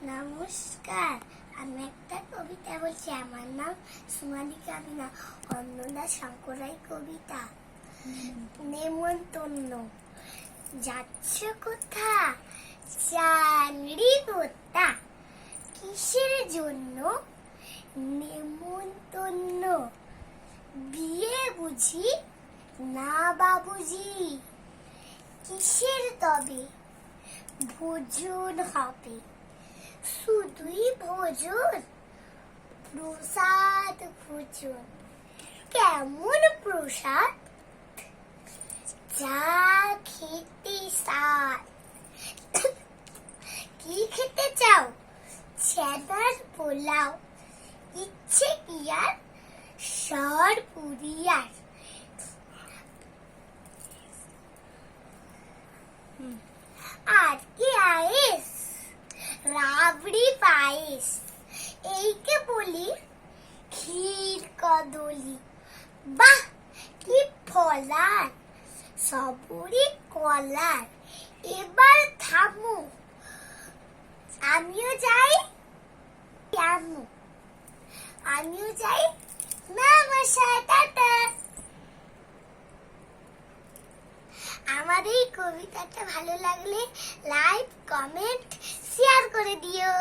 নমস্কার, আমি একটা কবিতা বলছি। আমার নাম সুমালিকা বিনা, অন্নদা শঙ্করাই কবিতা। নেমন্তন্ন। যাচ্ছ কোথা চাঁদড়ি গোতা, কিসের জন্য নেমন্তন্ন? বিয়ে বুঝি না বাবুজি, কিসের তবে ভোজন হবে? শুধুই ভোজন, প্রসাদ ভোজন। কেমন প্রসাদ? যা খেতে স্বাদ। কি খেতে চাও? ছেনার পোলাও, ইচ্ছে কি আর সর পুরিয়ার। আর কি আয়েস, রাবড়ি পায়েস, এইকে বলি ক্ষীর কদলি। বাহ কি ফলার, সবরি কলার। এবার থামো, আমিও যাই। আমিও যাই। নমস্কার, টাটা। আমার এই কবিতাটা ভালো লাগলে লাইক, কমেন্ট, শেয়ার করে দিও।